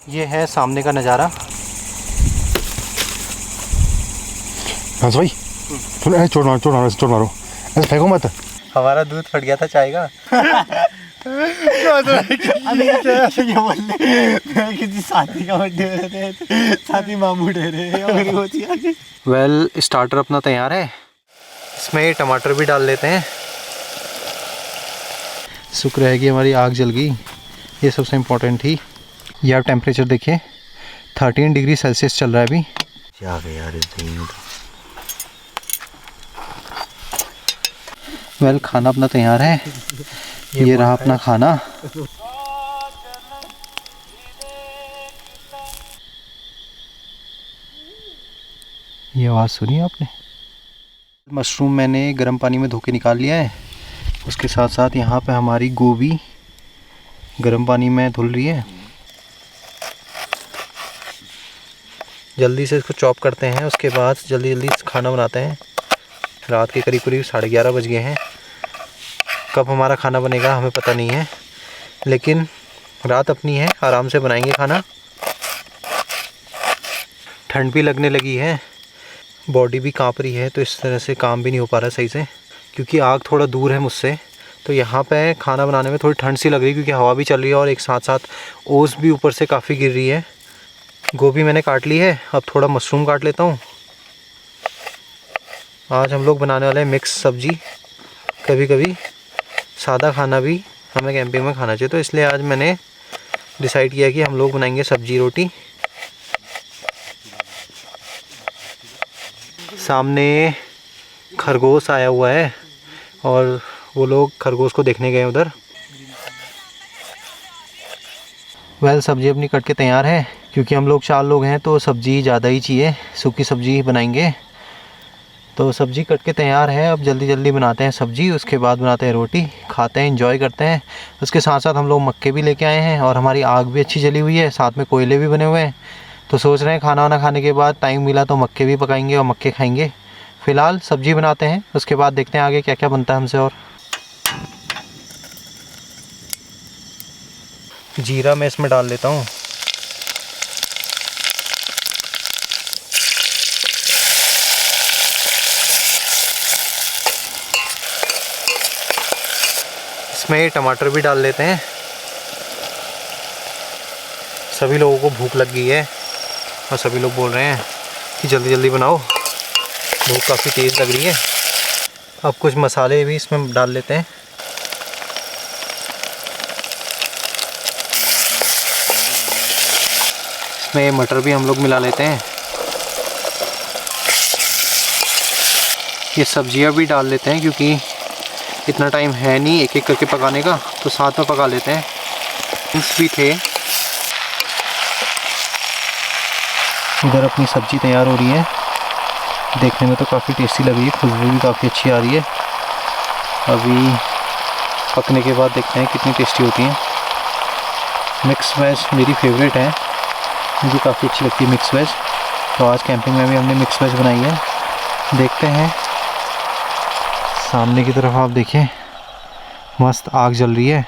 ये है सामने का नज़ारा। भाई चोट मारो ऐसे फेंको मत। हमारा दूध फट गया था चाय का। किसी साथी का बर्थडे हो रहे थे, साथी मामू दे रहे। वेल स्टार्टर अपना तैयार है, इसमें टमाटर भी डाल लेते हैं। शुक्र है कि हमारी आग जल गई, ये सबसे इम्पोर्टेंट थी। ये आप टेम्परेचर देखिए 13 डिग्री सेल्सियस चल रहा है अभी। क्या यार इस दिन में वेल खाना अपना तैयार है, ये रहा अपना खाना। ये आवाज़ सुनी आपने? मशरूम मैंने गर्म पानी में धो के निकाल लिया है। उसके साथ साथ यहाँ पे हमारी गोभी गर्म पानी में धुल रही है। जल्दी से इसको चॉप करते हैं, उसके बाद जल्दी जल्दी खाना बनाते हैं। रात के करीब 11:30 बज गए हैं। कब हमारा खाना बनेगा हमें पता नहीं है, लेकिन रात अपनी है, आराम से बनाएंगे खाना। ठंड भी लगने लगी है, बॉडी भी कांप रही है, तो इस तरह से काम भी नहीं हो पा रहा सही से, क्योंकि आग थोड़ा दूर है मुझसे। तो यहाँ पे खाना बनाने में थोड़ी ठंड सी लग रही है, क्योंकि हवा भी चल रही है और एक साथ साथ ओस भी ऊपर से काफ़ी गिर रही है। गोभी मैंने काट ली है, अब थोड़ा मशरूम काट लेता हूँ। आज हम लोग बनाने वाले हैं मिक्स सब्जी। कभी कभी सादा खाना भी हमें कैंपिंग में खाना चाहिए, तो इसलिए आज मैंने डिसाइड किया कि हम लोग बनाएंगे सब्जी रोटी। सामने खरगोश आया हुआ है और वो लोग खरगोश को देखने गए उधर। वेल सब्जी अपनी कट के तैयार है, क्योंकि हम लोग 4 लोग हैं तो सब्जी ज़्यादा ही चाहिए, सूखी सब्जी बनाएंगे। तो सब्जी कट के तैयार है, अब जल्दी जल्दी बनाते हैं सब्जी, उसके बाद बनाते हैं रोटी, खाते हैं, एंजॉय करते हैं। उसके साथ साथ हम लोग मक्के भी लेके आए हैं और हमारी आग भी अच्छी जली हुई है, साथ में कोयले भी बने हुए हैं। तो सोच रहे हैं खाना वाना खाने के बाद टाइम मिला तो मक्के भी पकाएंगे और मक्के खाएंगे। फ़िलहाल सब्जी बनाते हैं, उसके बाद देखते हैं आगे क्या क्या बनता है हमसे। और जीरा मैं इसमें डाल लेता हूँ। इसमें टमाटर भी डाल लेते हैं। सभी लोगों को भूख लग गई है और सभी लोग बोल रहे हैं कि जल्दी जल्दी बनाओ, भूख काफ़ी तेज़ लग रही है। अब कुछ मसाले भी इसमें डाल लेते हैं। इसमें मटर भी हम लोग मिला लेते हैं। ये सब्जियां भी डाल लेते हैं, क्योंकि इतना टाइम है नहीं एक एक करके पकाने का, तो साथ में पका लेते हैं। बीन्स भी थे। इधर अपनी सब्ज़ी तैयार हो रही है, देखने में तो काफ़ी टेस्टी लग रही है, खुशबू भी काफ़ी अच्छी आ रही है। अभी पकने के बाद देखते हैं कितनी टेस्टी होती हैं। मिक्स वेज मेरी फेवरेट है, मुझे काफ़ी अच्छी लगती है मिक्स वेज। तो आज कैंपिंग में भी हमने मिक्स वेज बनाई है। देखते हैं। सामने की तरफ आप देखिए मस्त आग जल रही है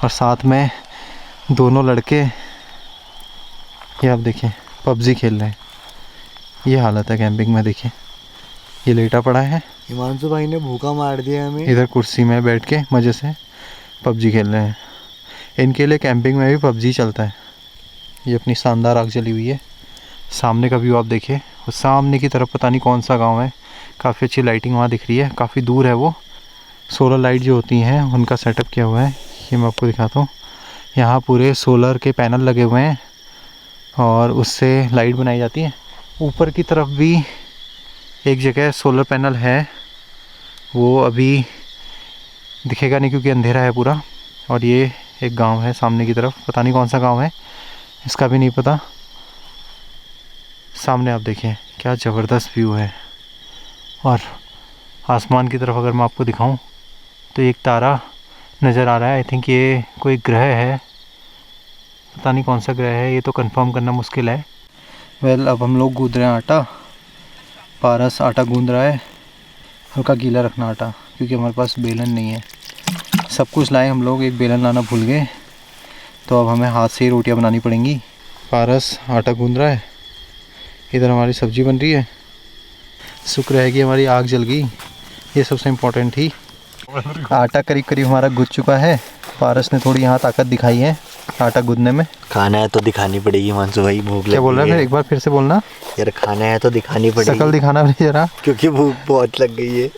और साथ में दोनों लड़के, ये आप देखिए पबजी खेल रहे हैं। ये हालत है कैंपिंग में, देखिए ये लेटा पड़ा है। हिमांशु भाई ने भूखा मार दिया हमें। इधर कुर्सी में बैठ के मज़े से पबजी खेल रहे हैं। इनके लिए कैंपिंग में भी पबजी चलता है। ये अपनी शानदार आग जली हुई है। सामने का व्यू आप देखिए, और सामने की तरफ पता नहीं कौन सा गांव है, काफ़ी अच्छी लाइटिंग वहाँ दिख रही है। काफ़ी दूर है वो, सोलर लाइट जो होती हैं उनका सेटअप किया हुआ है। ये मैं आपको दिखाता हूँ। यहाँ पूरे सोलर के पैनल लगे हुए हैं और उससे लाइट बनाई जाती है। ऊपर की तरफ भी एक जगह सोलर पैनल है, वो अभी दिखेगा नहीं क्योंकि अंधेरा है पूरा। और ये एक गांव है सामने की तरफ, पता नहीं कौन सा गांव है, इसका भी नहीं पता। सामने आप देखिए क्या ज़बरदस्त व्यू है। और आसमान की तरफ अगर मैं आपको दिखाऊं तो एक तारा नज़र आ रहा है। आई थिंक ये कोई ग्रह है, पता नहीं कौन सा ग्रह है, ये तो कंफर्म करना मुश्किल है। वेल अब हम लोग गूंद रहे हैं आटा। पारस आटा गूंद रहा है, हल्का गीला रखना आटा, क्योंकि हमारे पास बेलन नहीं है। सब कुछ लाए हम लोग, एक बेलन लाना भूल गए, तो अब हमें हाथ से ही रोटियां बनानी पड़ेंगी। पारस आटा गूंद रहा है, इधर हमारी सब्जी बन रही है। शुक्र है कि हमारी आग जल गई, ये सबसे इम्पोर्टेंट थी। आटा करीब करीब हमारा गुज चुका है। पारस ने थोड़ी यहाँ ताकत दिखाई है आटा गूंदने में। खाना है तो दिखानी पड़ेगी मानसू भाई, भूख लगी क्या बोल रहा है? है। फिर एक बार फिर से बोलना। यार खाना है तो दिखानी पड़ेगी, शकल दिखाना भी जरा। क्योंकि भूख बहुत लग गई है।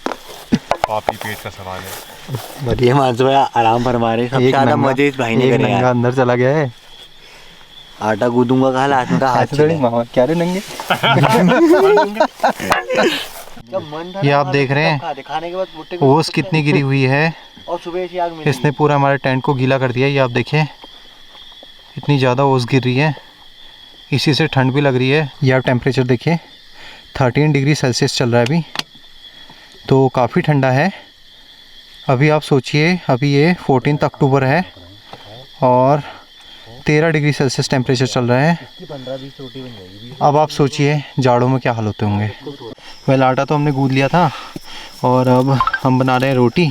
पापी पेट का सवाल है। बढ़िया मानसू भाई आराम फरमा रहे हैं। सबसे ज्यादा मजे इस भाई ने एक करे नंगा यार। अंदर चला गया है। आटा गूंदूंगा कल, हाथ में का हाथ ऐसे थोड़ी मामा क्या रे नंगे। ये आप देख रहे हैं खाने के बाद भुट्टे को ओस कितनी गिरी हुई है। और सुबह से आग मिली। इसने पूरा हमारे टेंट को गीला कर दिया। ये आप देखिए इतनी ज़्यादा ओस गिर रही है, इसी से ठंड भी लग रही है। ये आप टेम्परेचर देखिए 13 डिग्री सेल्सियस चल रहा है अभी, तो काफ़ी ठंडा है। अभी आप सोचिए, अभी ये 14 अक्टूबर है और 13 डिग्री सेल्सियस टेम्परेचर चल रहा है। 15-20 रोटी बन जाएगी। अब आप सोचिए जाड़ों में क्या हाल होते होंगे। वेल आटा तो हमने गूंद लिया था और अब हम बना रहे हैं रोटी,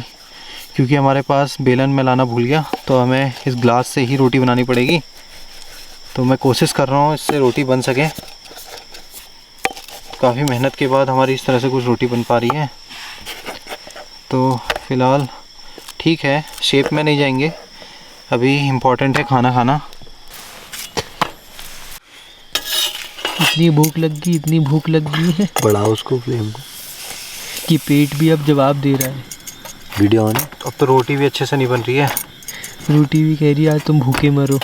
क्योंकि हमारे पास बेलन में लाना भूल गया, तो हमें इस ग्लास से ही रोटी बनानी पड़ेगी। तो मैं कोशिश कर रहा हूँ इससे रोटी बन सके। काफ़ी मेहनत के बाद हमारी इस तरह से कुछ रोटी बन पा रही है। तो फ़िलहाल ठीक है, शेप में नहीं जाएंगे, अभी इम्पोर्टेंट है खाना खाना। इतनी भूख लग गई है बढ़ाओ उसको फ्लेम को। कि पेट भी अब जवाब दे रहा है। Video on. अब तो रोटी भी अच्छे से नहीं बन रही है। रोटी भी कह रही है आज तुम भूखे मरो।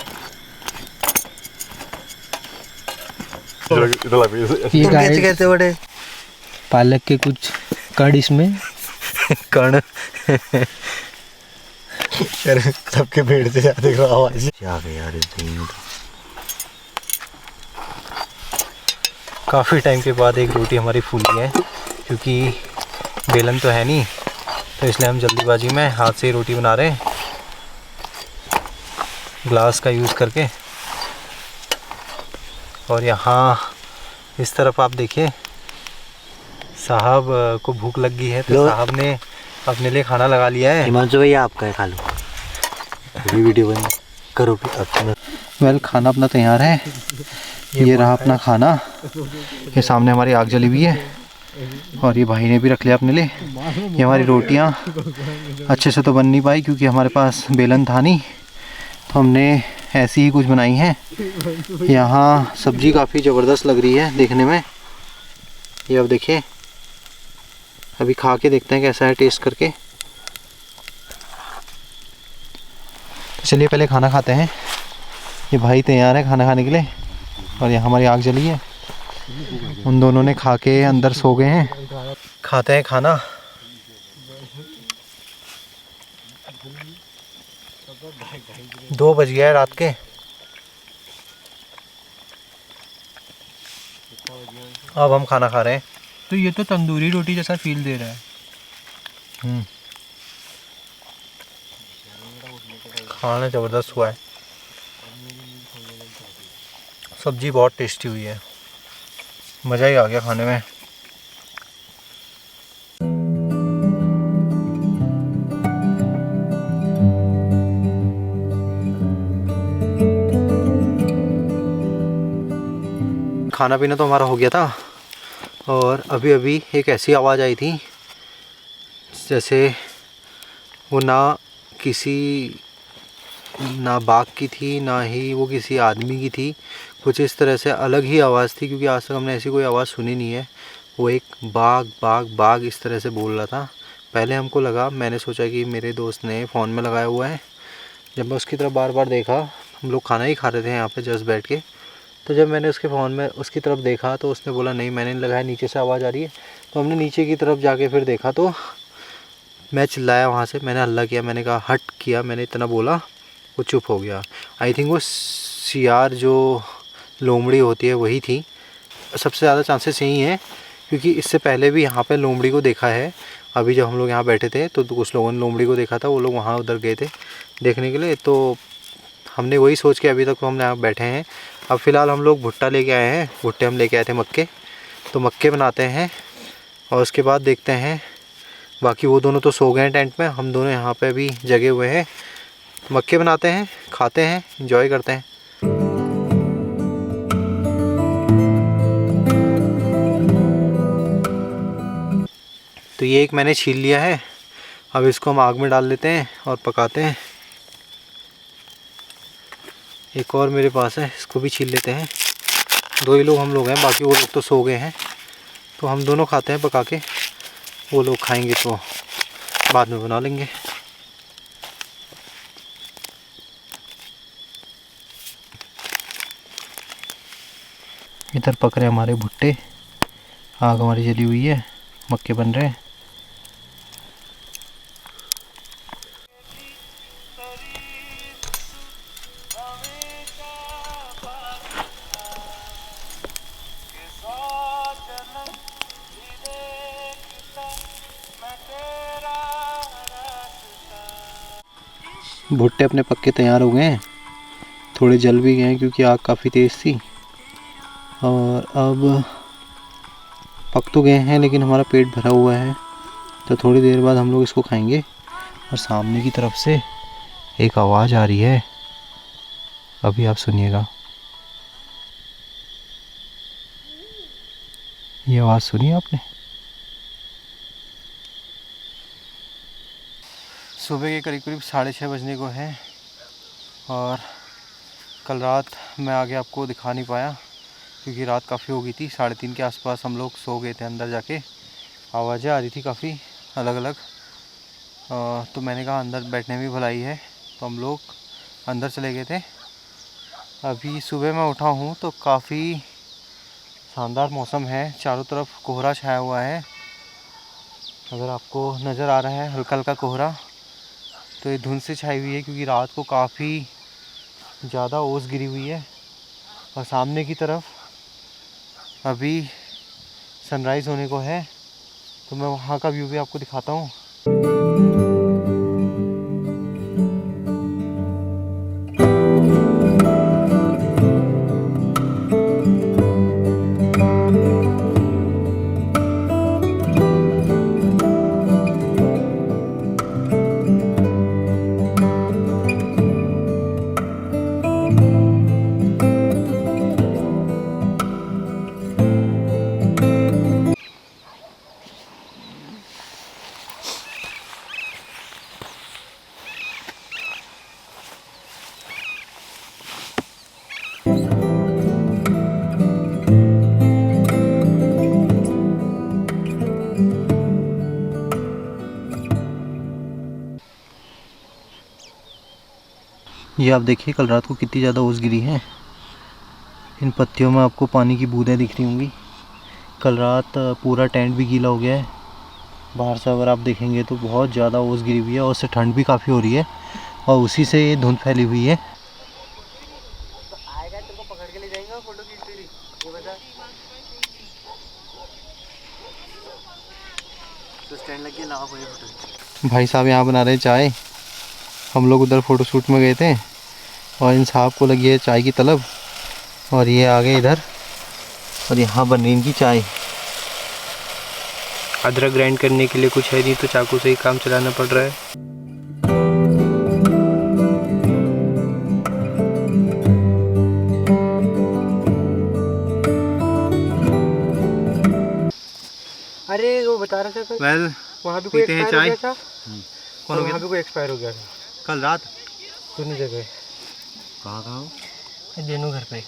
ये कैसे कैसे बड़े पालक के कुछ कड़ इसमें कर्ण सबके पेट से जाते आवाज आ गई यार। इस दही में तो काफ़ी टाइम के बाद एक रोटी हमारी फूली है, क्योंकि बेलन तो है नहीं, तो इसलिए हम जल्दीबाजी में हाथ से ही रोटी बना रहे हैं ग्लास का यूज़ करके। और यहाँ इस तरफ आप देखिए साहब को भूख लग गई है, तो साहब ने अपने लिए खाना लगा लिया है। हिमांशु भाई आपका है, खा लो। अभी वीडियो बंद करो फिर। वेल खाना अपना तैयार है। ये रहा अपना खाना। ये सामने हमारी आग जली हुई है और ये भाई ने भी रख लिया अपने लिए। ये हमारी रोटियाँ अच्छे से तो बन नहीं पाई, क्योंकि हमारे पास बेलन था नहीं, तो हमने ऐसी ही कुछ बनाई हैं। यहाँ सब्जी काफ़ी ज़बरदस्त लग रही है देखने में। ये अब देखिए, अभी खा के देखते हैं कैसा है टेस्ट करके। तो चलिए पहले खाना खाते हैं। ये भाई तैयार है खाना खाने के लिए और यहाँ हमारी आग जली है। उन दोनों ने खा के अंदर सो गए हैं। खाते हैं खाना। दो बज गया है रात के। अब हम खाना खा रहे हैं। तो ये तो तंदूरी रोटी जैसा फील दे रहा है। खाना ज़बरदस्त हुआ है। सब्जी बहुत टेस्टी हुई है, मज़ा ही आ गया खाने में। खाना पीना तो हमारा हो गया था और अभी अभी एक ऐसी आवाज़ आई थी जैसे वो ना बाघ की थी, ना ही वो किसी आदमी की थी। कुछ इस तरह से अलग ही आवाज़ थी, क्योंकि आज तक हमने ऐसी कोई आवाज़ सुनी नहीं है। वो एक बाघ बाघ बाघ इस तरह से बोल रहा था। पहले हमको लगा, मैंने सोचा कि मेरे दोस्त ने फ़ोन में लगाया हुआ है। जब मैं उसकी तरफ बार बार देखा, हम लोग खाना ही खा रहे थे यहाँ पे जस्ट बैठ के, तो जब मैंने उसके फ़ोन में उसकी तरफ देखा तो उसने बोला नहीं मैंने नहीं लगाया, नीचे से आवाज़ आ रही है। तो हमने नीचे की तरफ जाके फिर देखा तो मैं चिल्लाया वहाँ से, मैंने हल्ला किया, मैंने कहा हट किया, मैंने इतना बोला, वो चुप हो गया। आई थिंक वो सियार जो लोमड़ी होती है वही थी। सबसे ज़्यादा चांसेस यही हैं, क्योंकि इससे पहले भी यहाँ पे लोमड़ी को देखा है। अभी जब हम लोग यहाँ बैठे थे तो कुछ लोगों ने लोमड़ी को देखा था, वो लोग वहाँ उधर गए थे देखने के लिए। तो हमने वही सोच के अभी तक तो हम यहाँ बैठे हैं। अब फ़िलहाल हम लोग भुट्टा लेके आए हैं। भुट्टे हम लेके आए थे मक्के, तो मक्के बनाते हैं और उसके बाद देखते हैं। बाकी वो दोनों तो सो गए हैं टेंट में, हम दोनों यहाँ पे अभी जगे हुए हैं। मक्के बनाते हैं, खाते हैं, एंजॉय करते हैं। ये एक मैंने छील लिया है। अब इसको हम आग में डाल लेते हैं और पकाते हैं। एक और मेरे पास है, इसको भी छील लेते हैं। 2 ही लोग हम लोग हैं, बाकी वो लोग तो सो गए हैं। तो हम दोनों खाते हैं पका के, वो लोग खाएंगे तो बाद में बना लेंगे। इधर पक रहे हमारे भुट्टे, आग हमारी जली हुई है, मक्के बन रहे हैं। भुट्टे अपने पक्के तैयार हो गए हैं, थोड़े जल भी गए हैं क्योंकि आग काफ़ी तेज़ थी। और अब पक तो गए हैं लेकिन हमारा पेट भरा हुआ है, तो थोड़ी देर बाद हम लोग इसको खाएंगे। और सामने की तरफ से एक आवाज़ आ रही है, अभी आप सुनिएगा। ये आवाज़ सुनी आपने? सुबह के करीब करीब 6:30 बजने को है। और कल रात मैं आगे आपको दिखा नहीं पाया क्योंकि रात काफ़ी हो गई थी। 3:30 के आसपास हम लोग सो गए थे अंदर जाके। आवाज़ें आ रही थी काफ़ी अलग अलग, तो मैंने कहा अंदर बैठने में भलाई है, तो हम लोग अंदर चले गए थे। अभी सुबह मैं उठा हूँ तो काफ़ी शानदार मौसम है, चारों तरफ कोहरा छाया हुआ है। अगर आपको नज़र आ रहा है हल्का हल्का कोहरा, तो ये धुंध से छाई हुई है क्योंकि रात को काफ़ी ज़्यादा ओस गिरी हुई है। और सामने की तरफ अभी सनराइज़ होने को है, तो मैं वहाँ का व्यू भी आपको दिखाता हूँ। ये आप देखिए कल रात को कितनी ज़्यादा ओस गिरी है। इन पत्तियों में आपको पानी की बूंदें दिख रही होंगी। कल रात पूरा टेंट भी गीला हो गया है। बाहर से अगर आप देखेंगे तो बहुत ज़्यादा ओस गिरी हुई है और उससे ठंड भी काफ़ी हो रही है और उसी से ये धुंध फैली हुई है। आएगा तेरे को पकड़ के ले जाएंगे, फोटो खींच तेरी ये बता। तो स्टैंड लग गया, लाओ फोटो। भाई साहब यहाँ बना रहे हैं चाय। हम लोग उधर फ़ोटोशूट में गए थे और इन साहब को लगी है चाय की तलब, और ये आ गए इधर और यहाँ बन रही इनकी चाय। अदरक ग्राइंड करने के लिए कुछ है नहीं तो चाकू से ही काम चलाना पड़ रहा है। अरे वो बता रहा था वेल वहाँ भी कोई पीते हैं एक्सपायर हो चाय। गया था। कौन हो वहाँ गया? भी कोई एक्सपायर हो गया था कल रात दोनों जगह। कहाँ दोनों घर पे।